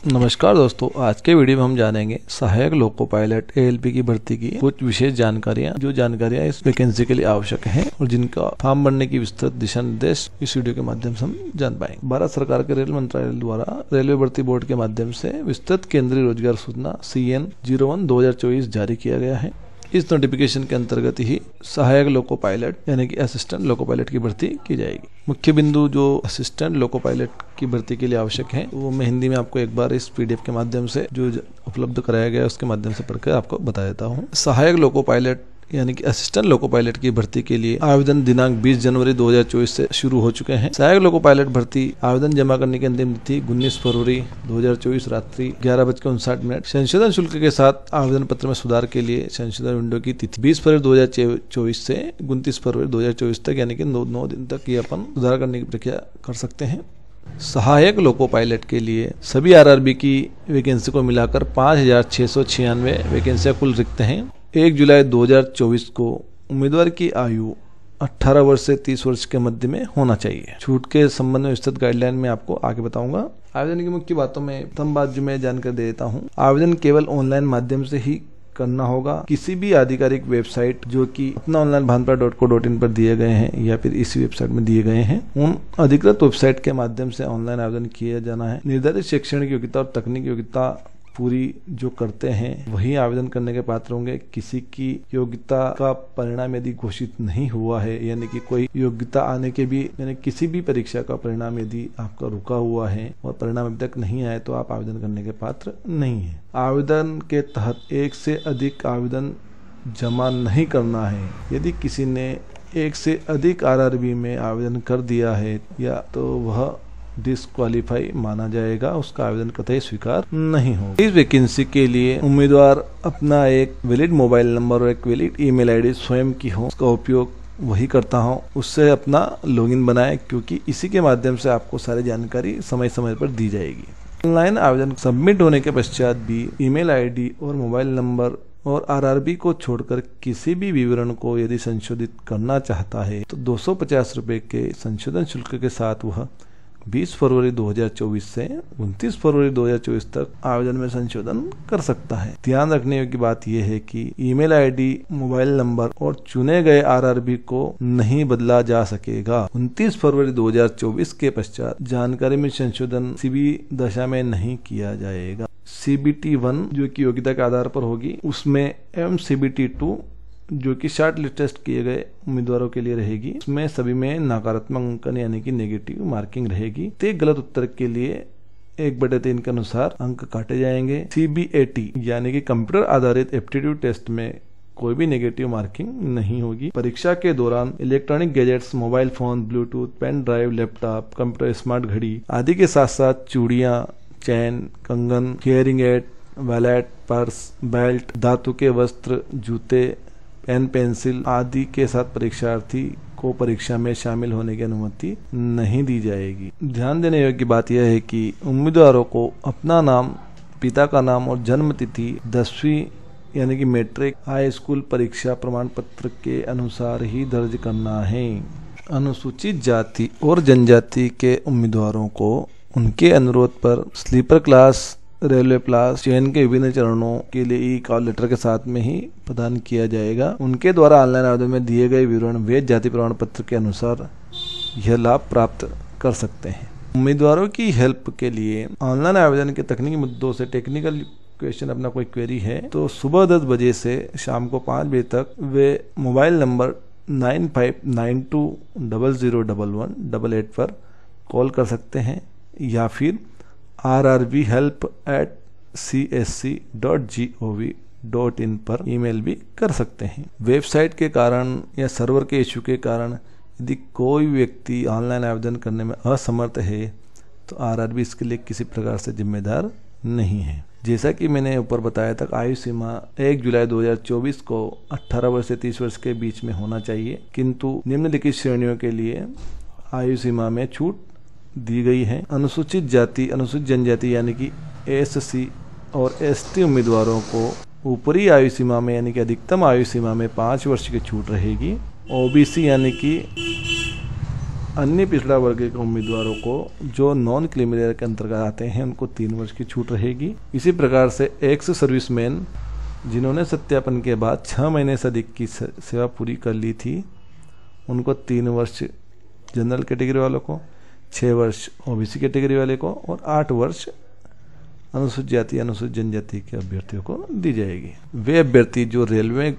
नमस्कार दोस्तों, आज के वीडियो में हम जानेंगे सहायक लोको पायलट एएलपी की भर्ती की कुछ विशेष जानकारियां इस वैकेंसी के लिए आवश्यक हैं और जिनका फॉर्म भरने की विस्तृत दिशा निर्देश इस वीडियो के माध्यम से हम जान पाएंगे। भारत सरकार के रेल मंत्रालय द्वारा रेलवे भर्ती बोर्ड के माध्यम से विस्तृत केंद्रीय रोजगार सूचना CN 01/2024 जारी किया गया है। इस नोटिफिकेशन के अंतर्गत ही सहायक लोको पायलट यानी कि असिस्टेंट लोको पायलट की भर्ती की जाएगी। मुख्य बिंदु जो असिस्टेंट लोको पायलट की भर्ती के लिए आवश्यक है वो मैं हिंदी में आपको एक बार इस PDF के माध्यम से जो उपलब्ध कराया गया है उसके माध्यम से पढ़कर आपको बता देता हूँ। सहायक लोको पायलट यानी कि असिस्टेंट लोको पायलट की भर्ती के लिए आवेदन दिनांक 20 जनवरी 2024 से शुरू हो चुके हैं। सहायक लोको पायलट भर्ती आवेदन जमा करने की अंतिम तिथि 19 फरवरी 2024 रात्रि 11:59। संशोधन शुल्क के साथ आवेदन पत्र में सुधार के लिए संशोधन विंडो की तिथि 20 फरवरी 2024 से 29 फरवरी 2024 तक यानी कि 9 दिन तक ये अपन सुधार करने की प्रक्रिया कर सकते हैं। सहायक लोको पायलट के लिए सभी RRB की वैकेंसी को मिलाकर 5,696 वैकेंसियां कुल रिक्त हैं। 1 जुलाई 2024 को उम्मीदवार की आयु 18 वर्ष से 30 वर्ष के मध्य में होना चाहिए। छूट के संबंध में विस्तृत गाइडलाइन में आपको आगे बताऊंगा। आवेदन की मुख्य बातों में प्रथम बात जो मैं जानकारी दे देता हूँ, आवेदन केवल ऑनलाइन माध्यम से ही करना होगा। किसी भी आधिकारिक वेबसाइट जो कि अपना ऑनलाइन bhanpara.co.in पर दिए गए हैं या फिर इसी वेबसाइट में दिए गए हैं, उन अधिकृत वेबसाइट के माध्यम से ऑनलाइन आवेदन किया जाना है। निर्धारित शैक्षणिक योग्यता और तकनीकी योग्यता पूरी जो करते हैं वही आवेदन करने के पात्र होंगे। किसी की योग्यता का परिणाम यदि घोषित नहीं हुआ है यानी कि कोई योग्यता आने के भी यानी किसी भी परीक्षा का परिणाम यदि आपका रुका हुआ है और परिणाम अभी तक नहीं आए तो आप आवेदन करने के पात्र नहीं है। आवेदन के तहत एक से अधिक आवेदन जमा नहीं करना है। यदि किसी ने एक से अधिक RRB में आवेदन कर दिया है या तो वह डिस्क्वालीफाई माना जाएगा, उसका आवेदन कतई स्वीकार नहीं हो। इस वैकेंसी के लिए उम्मीदवार अपना एक वैलिड मोबाइल नंबर और एक वैलिड ईमेल आईडी स्वयं की हो, उसका उपयोग वही करता हो, उससे अपना लॉगिन बनाए क्योंकि इसी के माध्यम से आपको सारी जानकारी समय समय पर दी जाएगी। ऑनलाइन आवेदन सबमिट होने के पश्चात भी ईमेल आईडी और मोबाइल नंबर और RRB को छोड़कर किसी भी विवरण को यदि संशोधित करना चाहता है तो 250 रुपए के संशोधन शुल्क के साथ वह 20 फरवरी 2024 से 29 फरवरी 2024 तक आवेदन में संशोधन कर सकता है। ध्यान रखने योग्य बात यह है कि ईमेल आईडी, मोबाइल नंबर और चुने गए RRB को नहीं बदला जा सकेगा। 29 फरवरी 2024 के पश्चात जानकारी में संशोधन किसी भी दशा में नहीं किया जाएगा। CBT 1 जो कि योग्यता के आधार पर होगी, उसमें एवं CBT 2 जो कि शॉर्ट लिस्ट किए गए उम्मीदवारों के लिए रहेगी, उसमें सभी में नकारात्मक अंकन यानी कि नेगेटिव मार्किंग रहेगी। तो गलत उत्तर के लिए 1/3 के अनुसार अंक काटे जाएंगे। CBAT यानी कि कंप्यूटर आधारित एप्टीट्यूड टेस्ट में कोई भी नेगेटिव मार्किंग नहीं होगी। परीक्षा के दौरान electronic gadgets, mobile phone, bluetooth, pen drive, laptop, computer, smart घड़ी आदि के साथ साथ चूड़ियां, चैन, कंगन, hearing aid, wallet, purse, belt, धातु के वस्त्र, जूते, पेन, पेंसिल आदि के साथ परीक्षार्थी को परीक्षा में शामिल होने की अनुमति नहीं दी जाएगी। ध्यान देने योग्य बात यह है कि उम्मीदवारों को अपना नाम, पिता का नाम और जन्म तिथि 10वीं यानी कि मैट्रिक हाई स्कूल परीक्षा प्रमाण पत्र के अनुसार ही दर्ज करना है। अनुसूचित जाति और जनजाति के उम्मीदवारों को उनके अनुरोध पर स्लीपर क्लास रेलवे पास चयन के विभिन्न चरणों के लिए कॉल लेटर के साथ में ही प्रदान किया जाएगा। उनके द्वारा ऑनलाइन आवेदन में दिए गए विवरण वैध जाति प्रमाण पत्र के अनुसार यह लाभ प्राप्त कर सकते हैं। उम्मीदवारों की हेल्प के लिए ऑनलाइन आवेदन के तकनीकी मुद्दों से टेक्निकल क्वेश्चन अपना कोई क्वेरी है तो सुबह 10 बजे से शाम को 5 बजे तक वे मोबाइल नंबर 9592001188 पर कॉल कर सकते हैं या फिर rrbhelp@csc.gov.in पर ईमेल भी कर सकते हैं। वेबसाइट के कारण या सर्वर के इश्यू के कारण यदि कोई व्यक्ति ऑनलाइन आवेदन करने में असमर्थ है तो RRB इसके लिए किसी प्रकार से जिम्मेदार नहीं है। जैसा कि मैंने ऊपर बताया था, आयु सीमा 1 जुलाई 2024 को 18 वर्ष से 30 वर्ष के बीच में होना चाहिए, किंतु निम्नलिखित श्रेणियों के लिए आयु सीमा में छूट दी गई है। अनुसूचित जाति, अनुसूचित जनजाति यानी कि SC और ST उम्मीदवारों को ऊपरी आयु सीमा में यानी कि अधिकतम आयु सीमा में 5 वर्ष की छूट रहेगी। OBC यानी कि अन्य पिछड़ा वर्ग के उम्मीदवारों को जो नॉन क्रीमी के अंतर्गत आते हैं उनको 3 वर्ष की छूट रहेगी। इसी प्रकार से एक्स सर्विसमैन जिन्होंने सत्यापन के बाद 6 महीने से अधिक की सेवा पूरी कर ली थी उनको 3 वर्ष जनरल कैटेगरी वालों को, 6 वर्ष ओबीसी कैटेगरी वाले को और 8 वर्ष अनुसूचित जाति अनुसूचित जनजाति के अभ्यर्थियों को दी जाएगी। वे अभ्यर्थी जो रेलवे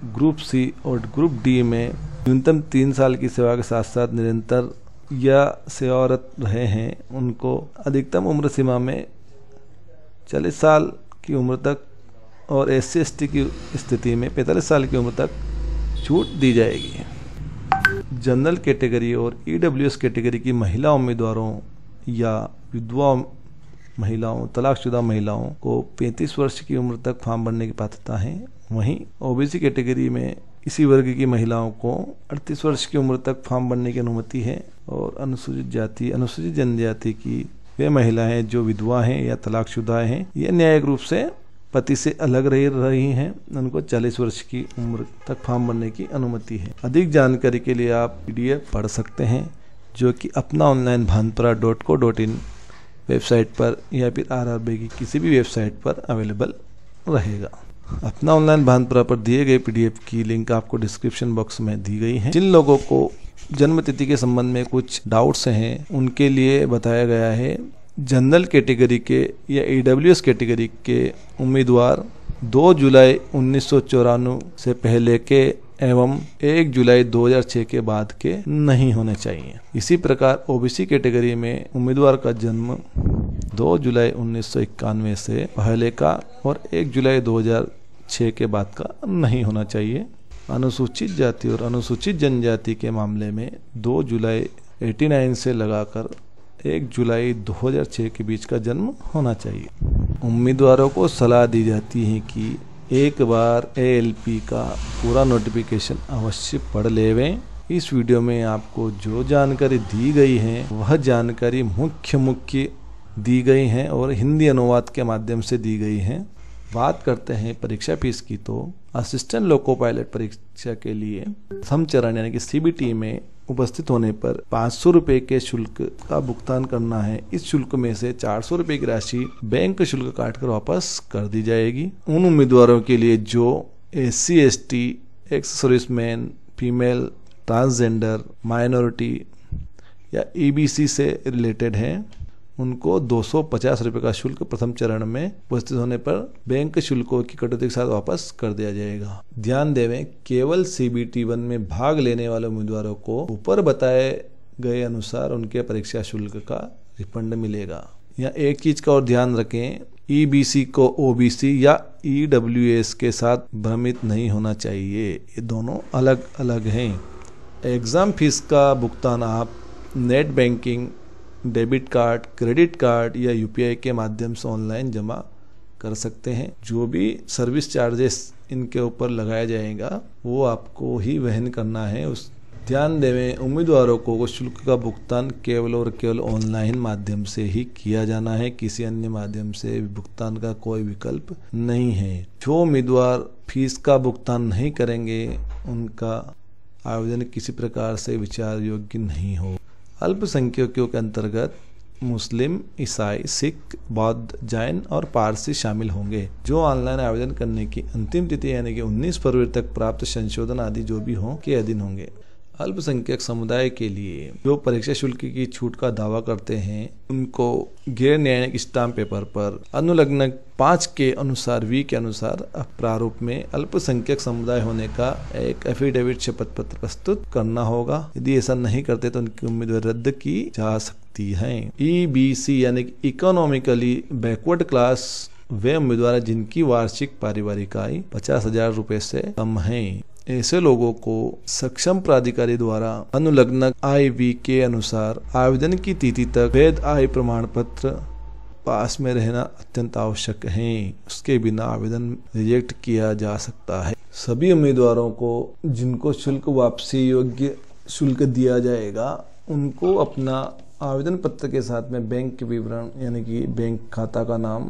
ग्रुप सी और ग्रुप डी में न्यूनतम 3 साल की सेवा के साथ साथ निरंतर या सेवारत रहे हैं उनको अधिकतम उम्र सीमा में 40 साल की उम्र तक और SC/ST की स्थिति में 45 साल की उम्र तक छूट दी जाएगी। जनरल कैटेगरी और EWS कैटेगरी की महिला उम्मीदवारों या विधवा महिलाओं, तलाकशुदा महिलाओं को 35 वर्ष की उम्र तक फॉर्म भरने की पात्रता है। वहीं ओबीसी कैटेगरी में इसी वर्ग की महिलाओं को 38 वर्ष की उम्र तक फॉर्म भरने की अनुमति है और अनुसूचित जाति अनुसूचित जनजाति की वे महिलाएं जो विधवा हैं या तलाकशुदा हैं, ये न्यायिक रूप से पति से अलग रही हैं, उनको 40 वर्ष की उम्र तक फॉर्म भरने की अनुमति है। अधिक जानकारी के लिए आप PDF पढ़ सकते हैं जो कि अपना ऑनलाइन भानपुरा.co.in वेबसाइट पर या फिर RRB की किसी भी वेबसाइट पर अवेलेबल रहेगा। अपना ऑनलाइन भानपुरा पर दिए गए PDF की लिंक आपको डिस्क्रिप्शन बॉक्स में दी गई है। जिन लोगों को जन्म तिथि के संबंध में कुछ डाउट्स हैं उनके लिए बताया गया है। जनरल कैटेगरी के या EWS कैटेगरी के उम्मीदवार 2 जुलाई 1994 से पहले के एवं 1 जुलाई 2006 के बाद के नहीं होने चाहिए। इसी प्रकार ओबीसी कैटेगरी में उम्मीदवार का जन्म 2 जुलाई 1991 से पहले का और 1 जुलाई 2006 के बाद का नहीं होना चाहिए। अनुसूचित जाति और अनुसूचित जनजाति के मामले में 2 जुलाई 89 से लगाकर 1 जुलाई 2006 के बीच का जन्म होना चाहिए। उम्मीदवारों को सलाह दी जाती है कि एक बार ALP का पूरा नोटिफिकेशन अवश्य पढ़ लेवें। इस वीडियो में आपको जो जानकारी दी गई है वह जानकारी मुख्य दी गई हैं और हिंदी अनुवाद के माध्यम से दी गई हैं। बात करते हैं परीक्षा फीस की, तो असिस्टेंट लोको पायलट परीक्षा के लिए प्रथम चरण यानी कि CBT में उपस्थित होने पर 500 रुपये के शुल्क का भुगतान करना है। इस शुल्क में से 400 रुपये की राशि बैंक शुल्क काटकर वापस कर दी जाएगी। उन उम्मीदवारों के लिए जो SC/ST, ex serviceman, female, transgender, minority या EBC से रिलेटेड हैं, उनको 250 रुपये का शुल्क प्रथम चरण में उपस्थित होने पर बैंक शुल्कों की कटौती के साथ वापस कर दिया जाएगा। ध्यान देवें, केवल CBT 1 में भाग लेने वाले उम्मीदवारों को ऊपर बताए गए अनुसार उनके परीक्षा शुल्क का रिफंड मिलेगा। या एक चीज का और ध्यान रखें, EBC को OBC या EWS के साथ भ्रमित नहीं होना चाहिए, ये दोनों अलग अलग हैं। एग्जाम फीस का भुगतान आप net banking, debit card, credit card या UPI के माध्यम से ऑनलाइन जमा कर सकते हैं। जो भी सर्विस चार्जेस इनके ऊपर लगाया जाएगा वो आपको ही वहन करना है। उस ध्यान देवें, उम्मीदवारों को शुल्क का भुगतान केवल और केवल ऑनलाइन माध्यम से ही किया जाना है, किसी अन्य माध्यम से भुगतान का कोई विकल्प नहीं है। जो उम्मीदवार फीस का भुगतान नहीं करेंगे उनका आवेदन किसी प्रकार से विचार योग्य नहीं हो। अल्पसंख्यकों के अंतर्गत मुस्लिम, ईसाई, सिख, बौद्ध, जैन और पारसी शामिल होंगे। जो ऑनलाइन आवेदन करने की अंतिम तिथि यानी कि 19 फरवरी तक प्राप्त संशोधन आदि जो भी हों के अधीन होंगे। अल्पसंख्यक समुदाय के लिए जो परीक्षा शुल्क की छूट का दावा करते हैं उनको गैर न्यायिक स्टाम्प पेपर पर अनुलग्न 5 के अनुसार V के अनुसार प्रारूप में अल्पसंख्यक समुदाय होने का एक एफिडेविट शपथ पत्र प्रस्तुत करना होगा। यदि ऐसा नहीं करते तो उनकी उम्मीदवारी रद्द की जा सकती है। EBC यानी कि इकोनॉमिकली बैकवर्ड क्लास वे उम्मीदवार जिनकी वार्षिक पारिवारिक आय 50,000 रुपए से कम है। ऐसे लोगों को सक्षम प्राधिकारी द्वारा अनुलग्न IV के अनुसार आवेदन की तिथि तक वैध आय प्रमाण पत्र पास में रहना अत्यंत आवश्यक है। उसके बिना आवेदन रिजेक्ट किया जा सकता है। सभी उम्मीदवारों को जिनको शुल्क वापसी योग्य शुल्क दिया जाएगा उनको अपना आवेदन पत्र के साथ में बैंक के विवरण यानी कि बैंक खाता का नाम,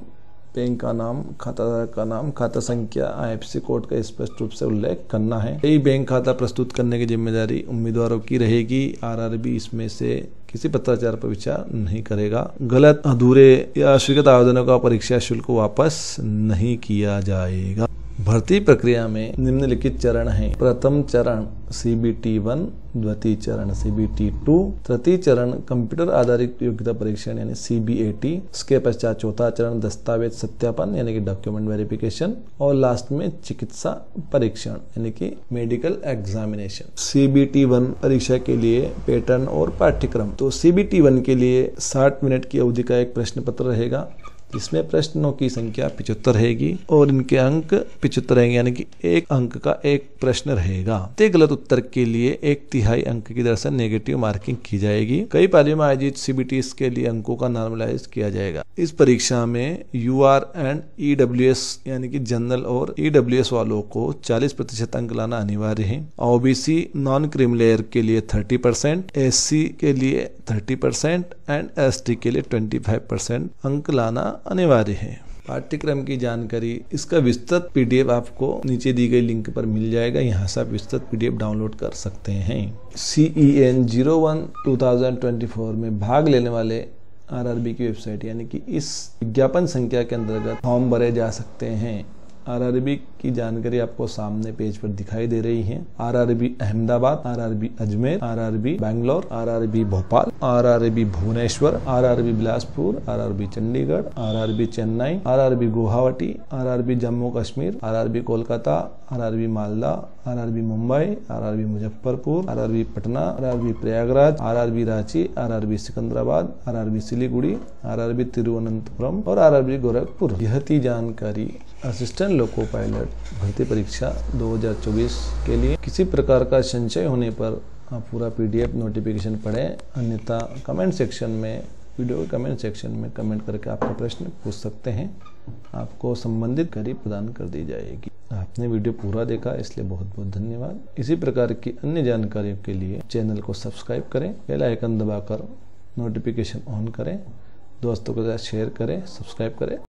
बैंक का नाम, खाताधारक का नाम, खाता संख्या, IFSC कोड का स्पष्ट रूप से उल्लेख करना है। यही बैंक खाता प्रस्तुत करने की जिम्मेदारी उम्मीदवारों की रहेगी। RRB इसमें से किसी पत्राचार पर विचार नहीं करेगा। गलत, अधूरे या अस्वीकृत आवेदनों का परीक्षा शुल्क वापस नहीं किया जाएगा। भर्ती प्रक्रिया में निम्नलिखित चरण हैं। प्रथम चरण CBT 1, द्वितीय चरण CBT 2, तृतीय चरण कंप्यूटर आधारित योग्यता परीक्षण यानी CBAT, इसके पश्चात चौथा चरण दस्तावेज सत्यापन यानी कि डॉक्यूमेंट वेरिफिकेशन, और लास्ट में चिकित्सा परीक्षण यानी कि मेडिकल एग्जामिनेशन। CBT 1 परीक्षा के लिए पैटर्न और पाठ्यक्रम। तो CBT 1 के लिए 60 मिनट की अवधि का एक प्रश्न पत्र रहेगा, जिसमें प्रश्नों की संख्या 75 रहेगी और इनके अंक 75 रहेंगे, यानी कि एक अंक का एक प्रश्न रहेगा। प्रत्येक गलत उत्तर के लिए 1/3 अंक की दर से नेगेटिव मार्किंग की जाएगी। कई पालियों में आयोजित CBTs के लिए अंकों का नॉर्मलाइज किया जाएगा। इस परीक्षा में UR एंड EWS यानी कि जनरल और EWS वालों को 40% अंक लाना अनिवार्य है। OBC नॉन क्रीम लेयर के लिए 30%, SC के लिए 30% एंड ST के लिए 25% अंक लाना अनिवार्य है। पाठ्यक्रम की जानकारी, इसका विस्तृत PDF आपको नीचे दी गई लिंक पर मिल जाएगा। यहाँ से आप विस्तृत PDF डाउनलोड कर सकते हैं। CEN 01 2024 में भाग लेने वाले RRB की वेबसाइट यानी कि इस विज्ञापन संख्या के अंतर्गत फॉर्म भरे जा सकते हैं। RRB की जानकारी आपको सामने पेज पर दिखाई दे रही है। RRB Ahmedabad, RRB Ajmer, RRB Bangalore, RRB Bhopal, RRB Bhubaneswar, RRB Bilaspur, RRB Chandigarh, RRB Chennai, RRB Guwahati, RRB Jammu Kashmir, RRB Kolkata, RRB Malda, RRB Mumbai, RRB Muzaffarpur, RRB Patna, RRB Prayagraj, RRB Ranchi, RRB Secunderabad, RRB Siliguri, RRB Thiruvananthapuram और RRB गोरखपुर। यह थी जानकारी असिस्टेंट लोको पायलट भर्ती परीक्षा 2024 के लिए। किसी प्रकार का संशय होने पर आप पूरा PDF नोटिफिकेशन पढ़ें, अन्यथा कमेंट सेक्शन में, वीडियो के कमेंट सेक्शन में कमेंट करके आपका प्रश्न पूछ सकते हैं। आपको संबंधित कड़ी प्रदान कर दी जाएगी। आपने वीडियो पूरा देखा इसलिए बहुत बहुत धन्यवाद। इसी प्रकार की अन्य जानकारियों के लिए चैनल को सब्सक्राइब करें, बेल आइकन दबाकर नोटिफिकेशन ऑन करें, दोस्तों के साथ शेयर करें, सब्सक्राइब करें।